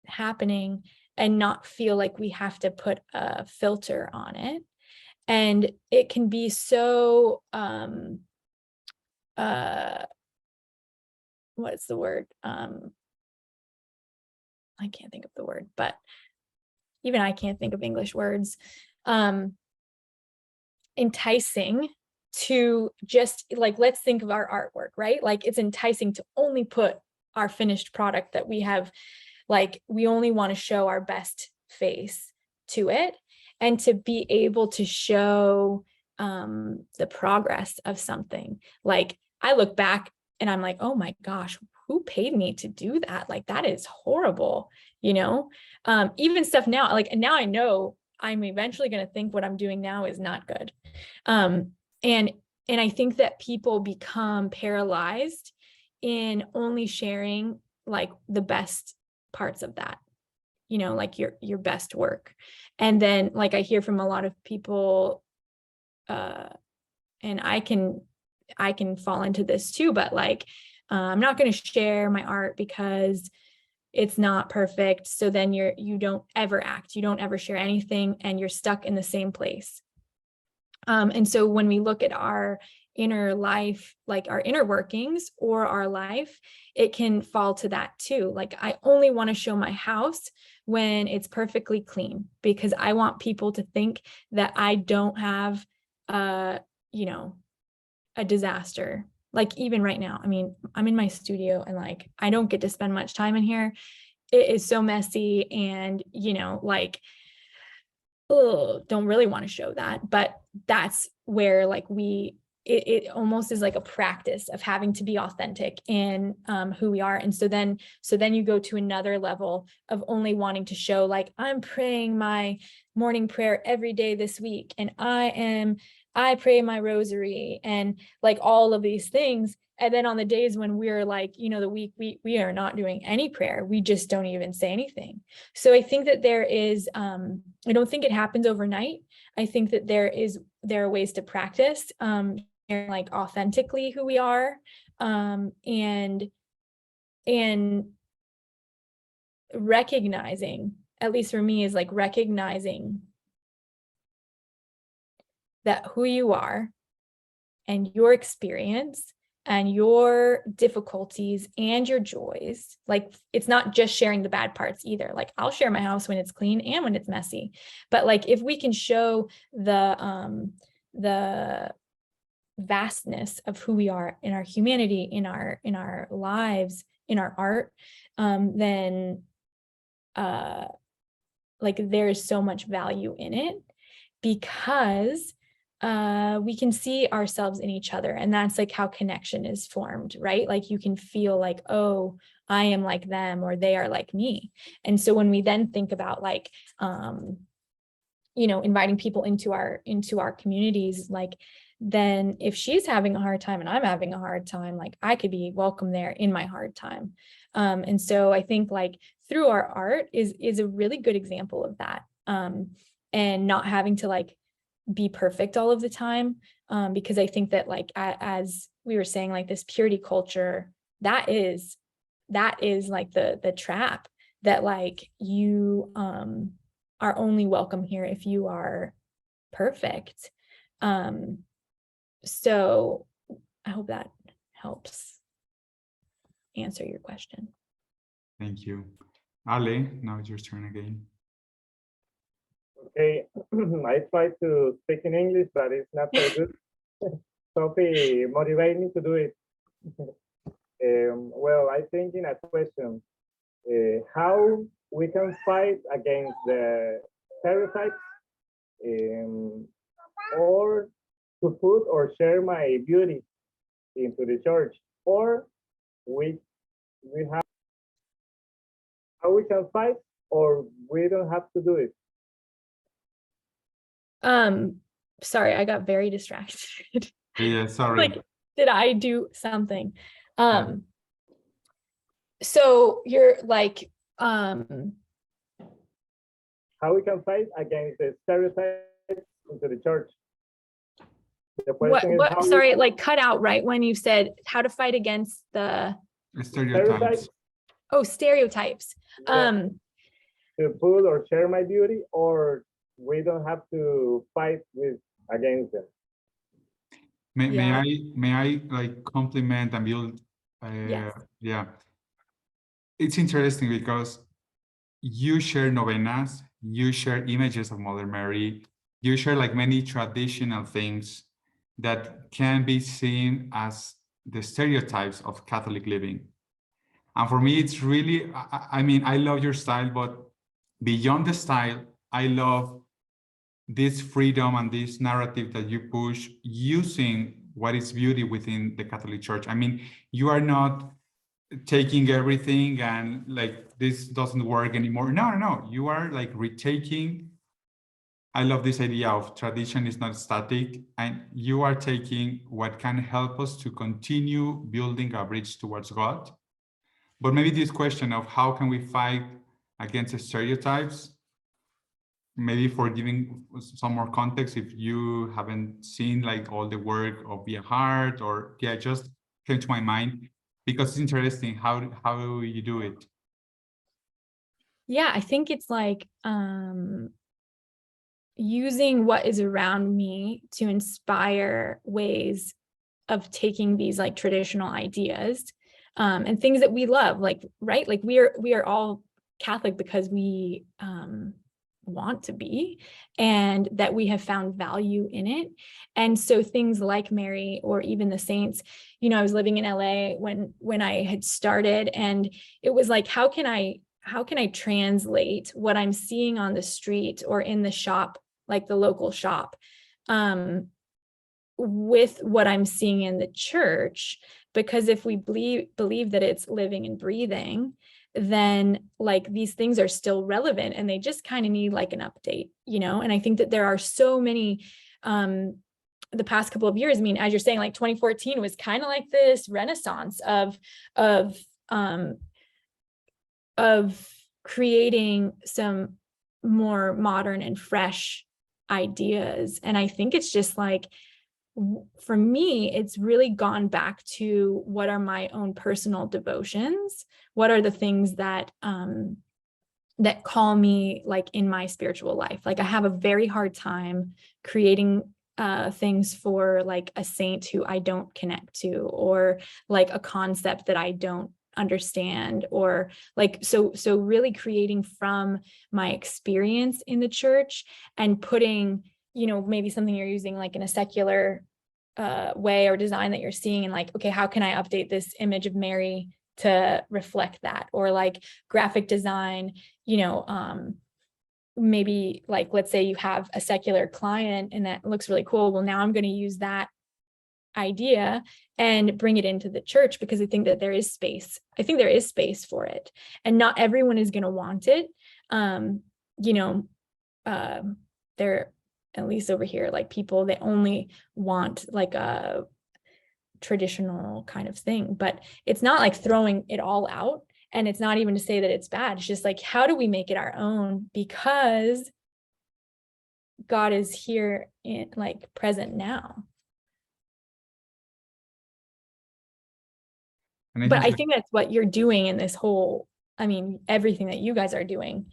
S2: happening and not feel like we have to put a filter on it? And it can be so, what's the word? I can't think of the word, but even I can't think of English words. Enticing to just like, let's think of our artwork, right? Like, it's enticing to only put our finished product that we have, like, we only want to show our best face to it, and to be able to show the progress of something. Like, I look back and I'm like, oh my gosh, who paid me to do that? Like, that is horrible, you know? Even stuff now, like, now I know I'm eventually going to think what I'm doing now is not good. And I think that people become paralyzed in only sharing like the best parts of that, you know, like your best work. And then, like, I hear from a lot of people and I can fall into this too, but like, I'm not going to share my art because it's not perfect. So then you don't ever act, you don't ever share anything, and you're stuck in the same place. And so when we look at our inner life, like our inner workings or our life, it can fall to that too. Like, I only want to show my house when it's perfectly clean, because I want people to think that I don't have, you know, a disaster. Like, even right now, I mean, I'm in my studio and like, I don't get to spend much time in here. It is so messy, and, you know, like, oh, don't really want to show that. But that's where like it almost is like a practice of having to be authentic in who we are. And so then you go to another level of only wanting to show, like, I'm praying my morning prayer every day this week, and I pray my rosary, and like all of these things. And then on the days when we're like, you know, the week we are not doing any prayer, we just don't even say anything. So I think that there is, I don't think it happens overnight. I think that there are ways to practice, like authentically who we are, and recognizing, at least for me, is like recognizing that who you are and your experience and your difficulties and your joys, like, it's not just sharing the bad parts either. Like, I'll share my house when it's clean and when it's messy, but like, if we can show the vastness of who we are in our humanity, in our lives, in our art, then like, there's so much value in it, because we can see ourselves in each other, and that's like how connection is formed, right? Like, you can feel like, oh, I am like them, or they are like me. And so when we then think about like, you know, inviting people into our communities, like, then if she's having a hard time and I'm having a hard time, like, I could be welcome there in my hard time. And so I think like through our art is a really good example of that, and not having to like be perfect all of the time, because I think that like, as we were saying, like, this purity culture, that is like the trap, that like, you are only welcome here if you are perfect. So I hope that helps answer your question.
S1: Thank you. Ale, now it's your turn again.
S5: Okay, I try to speak in English, but it's not so good. Sophie motivated me to do it. Well, I think in a question, how we can fight against the stereotypes, or to put or share my beauty into the church, or we have, how we can fight, or we don't have to do it.
S2: Sorry, I got very distracted.
S1: Yeah, sorry.
S2: Like, did I do something? So you're like,
S5: how we can fight against the stereotypes into the church. The question is how
S2: sorry, like cut out right when you said how to fight against the
S1: stereotypes.
S2: Oh, stereotypes.
S5: Yeah. To put or share my beauty, or we don't have to fight against them.
S1: May I like compliment and build?
S2: Yes.
S1: Yeah, it's interesting because you share novenas, you share images of Mother Mary, you share like many traditional things that can be seen as the stereotypes of Catholic living. And for me, it's really, I mean, I love your style, but beyond the style, I love this freedom and this narrative that you push using what is beauty within the Catholic Church. I mean, you are not taking everything and like, this doesn't work anymore. No, you are like retaking. I love this idea of tradition is not static, and you are taking what can help us to continue building a bridge towards God. But maybe this question of how can we fight against the stereotypes, maybe for giving some more context, if you haven't seen like all the work of Be a Heart, or yeah, just came to my mind because it's interesting how you do it.
S2: Yeah, I think it's like using what is around me to inspire ways of taking these like traditional ideas and things that we love, like, right? Like we are all Catholic because we want to be, and that we have found value in it. And so things like Mary or even the saints, you know, I was living in LA when I had started, and it was like, how can I translate what I'm seeing on the street or in the shop, like the local shop, with what I'm seeing in the church? Because if we believe that it's living and breathing, then like these things are still relevant, and they just kind of need like an update, you know? And I think that there are so many, the past couple of years, I mean, as you're saying, like 2014 was kind of like this renaissance of creating some more modern and fresh ideas. And I think it's just like, for me, it's really gone back to what are my own personal devotions? What are the things that that call me like in my spiritual life? Like I have a very hard time creating things for like a saint who I don't connect to, or like a concept that I don't understand, or like, so really creating from my experience in the church and putting, you know, maybe something you're using like in a secular way or design that you're seeing, and like, okay, how can I update this image of Mary to reflect that? Or like graphic design, you know, maybe like, let's say you have a secular client and that looks really cool. Well, now I'm going to use that idea and bring it into the church, because I think that there is space. I think there is space for it, and not everyone is going to want it. You know, there, at least over here, like people that only want like a traditional kind of thing, but it's not like throwing it all out. And it's not even to say that it's bad. It's just like, how do we make it our own? Because God is here in like present now. But I think that's what you're doing in this whole, I mean, everything that you guys are doing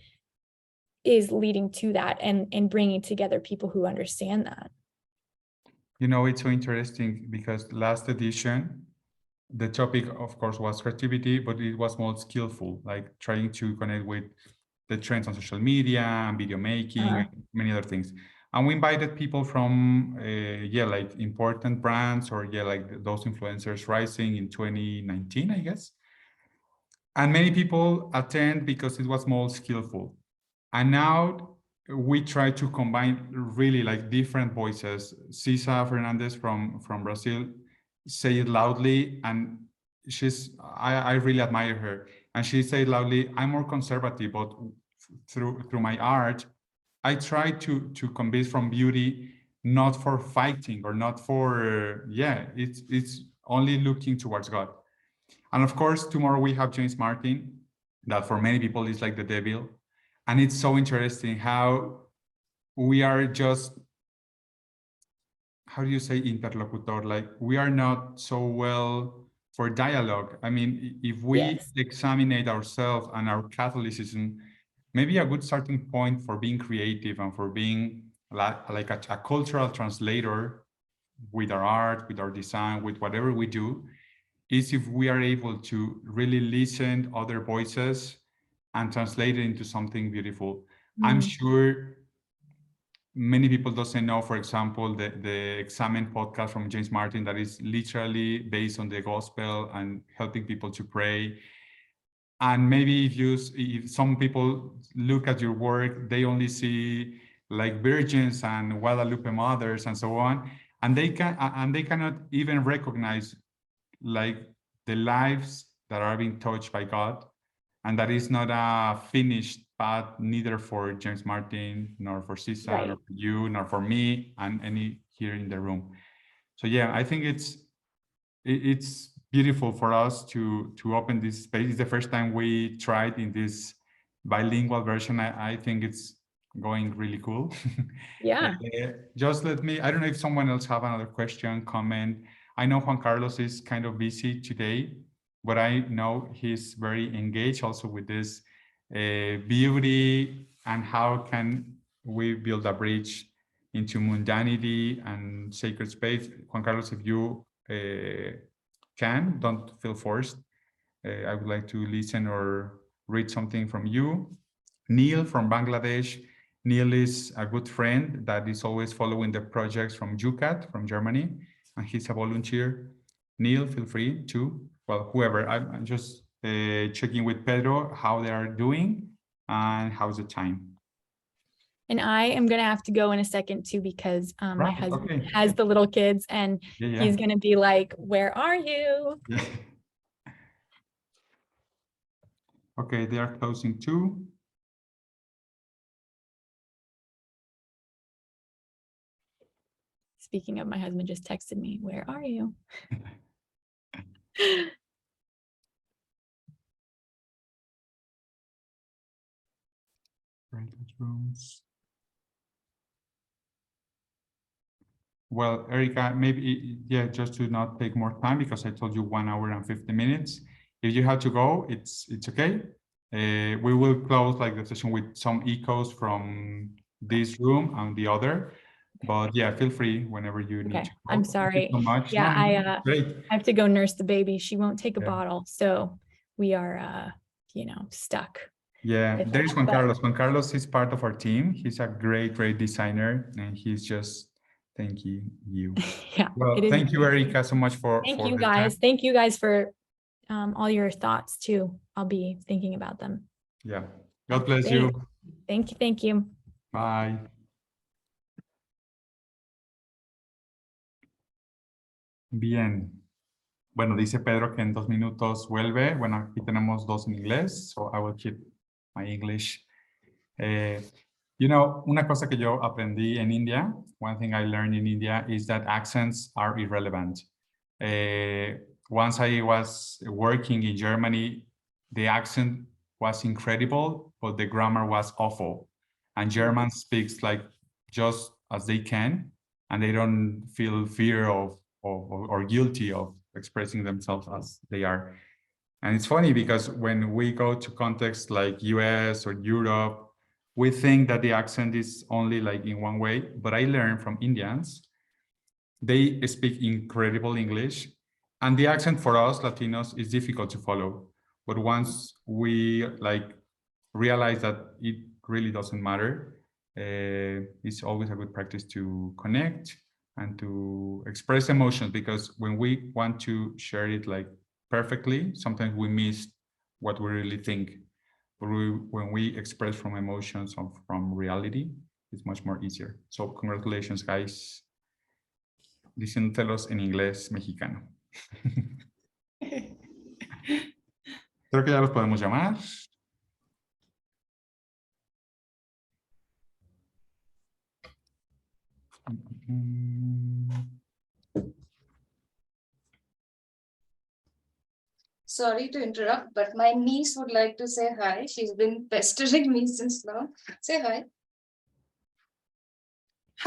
S2: is leading to that, and bringing together people who understand that.
S1: You know, it's so interesting because last edition, the topic, of course, was creativity, but it was more skillful, like trying to connect with the trends on social media and video making and many other things. And we invited people from, like important brands, or like those influencers rising in 2019, I guess. And many people attend because it was more skillful. And now we try to combine really like different voices. Cisa Fernandez from Brazil say it loudly, and I really admire her. And she said loudly, I'm more conservative, but through my art, I try to convince from beauty, not for fighting or not for, it's only looking towards God. And of course, tomorrow we have James Martin, that for many people is like the devil. And it's so interesting how we are just, how do you say interlocutor? Like we are not so well for dialogue. I mean, if we examine ourselves and our Catholicism, maybe a good starting point for being creative and for being like a cultural translator with our art, with our design, with whatever we do, is if we are able to really listen to other voices and translate it into something beautiful. I'm sure many people doesn't know, for example, the Examen podcast from James Martin, that is literally based on the gospel and helping people to pray. And maybe if some people look at your work, they only see like virgins and Guadalupe mothers and so on, and they cannot even recognize like the lives that are being touched by God. And that is not a finished path, neither for James Martin, nor for Cisa, nor for you, nor for me, and any here in the room. So yeah, I think it's beautiful for us to open this space. It's the first time we tried in this bilingual version. I think it's going really cool.
S2: Yeah.
S1: Just let me, I don't know if someone else have another question, comment. I know Juan Carlos is kind of busy today, but I know he's very engaged also with this beauty and how can we build a bridge into mundanity and sacred space. Juan Carlos, if you can, don't feel forced. I would like to listen or read something from you. Neil from Bangladesh. Neil is a good friend that is always following the projects from UCAT from Germany, and he's a volunteer. Neil, feel free to, well, whoever. I'm just checking with Pedro how they are doing and how's the time.
S2: And I am going to have to go in a second too, because my
S1: Right,
S2: husband
S1: okay.
S2: has the little kids and he's going to be like, where are you?
S1: Yeah. Okay, they are closing too.
S2: Speaking of, my husband just texted me, where are you?
S1: Rooms. Well, Erica, maybe, yeah, just to not take more time, because I told you 1 hour and 50 minutes. If you have to go, it's okay. We will close like the session with some echoes from this room and the other. But yeah, feel free whenever you need to go.
S2: I'm sorry.
S1: Thank you so much.
S2: Yeah,
S1: No, great.
S2: I have to go nurse the baby. She won't take a bottle. So we are, you know, stuck.
S1: Yeah, there is Juan Carlos. Juan Carlos is part of our team. He's a great, great designer, and he's just thanking you.
S2: Yeah.
S1: Well, thank you, Erica, so much for
S2: Thank
S1: for
S2: you
S1: the
S2: guys.
S1: time.
S2: Thank you guys for all your thoughts too. I'll be thinking about them.
S1: Yeah. God bless you.
S2: Thank you. Thank you.
S1: Bye. Bien. Bueno, dice Pedro que en 2 minutos vuelve. Bueno, aquí tenemos 2 en inglés, so I will keep my English. You know, una cosa que yo aprendí en India, one thing I learned in India is that accents are irrelevant. Once I was working in Germany, the accent was incredible, but the grammar was awful. And German speaks like just as they can, and they don't feel fear of or guilty of expressing themselves as they are. And it's funny because when we go to contexts like US or Europe, we think that the accent is only like in one way, but I learned from Indians, they speak incredible English, and the accent for us Latinos is difficult to follow. But once we like realize that it really doesn't matter, it's always a good practice to connect and to express emotions, because when we want to share it like perfectly, sometimes we miss what we really think. But when we express from emotions or from reality, it's much more easier. So congratulations, guys. Diciéndotelos en inglés mexicano. Creo que ya los podemos llamar.
S4: Sorry to interrupt, but my niece would like to say hi. She's been pestering me since long. Say hi.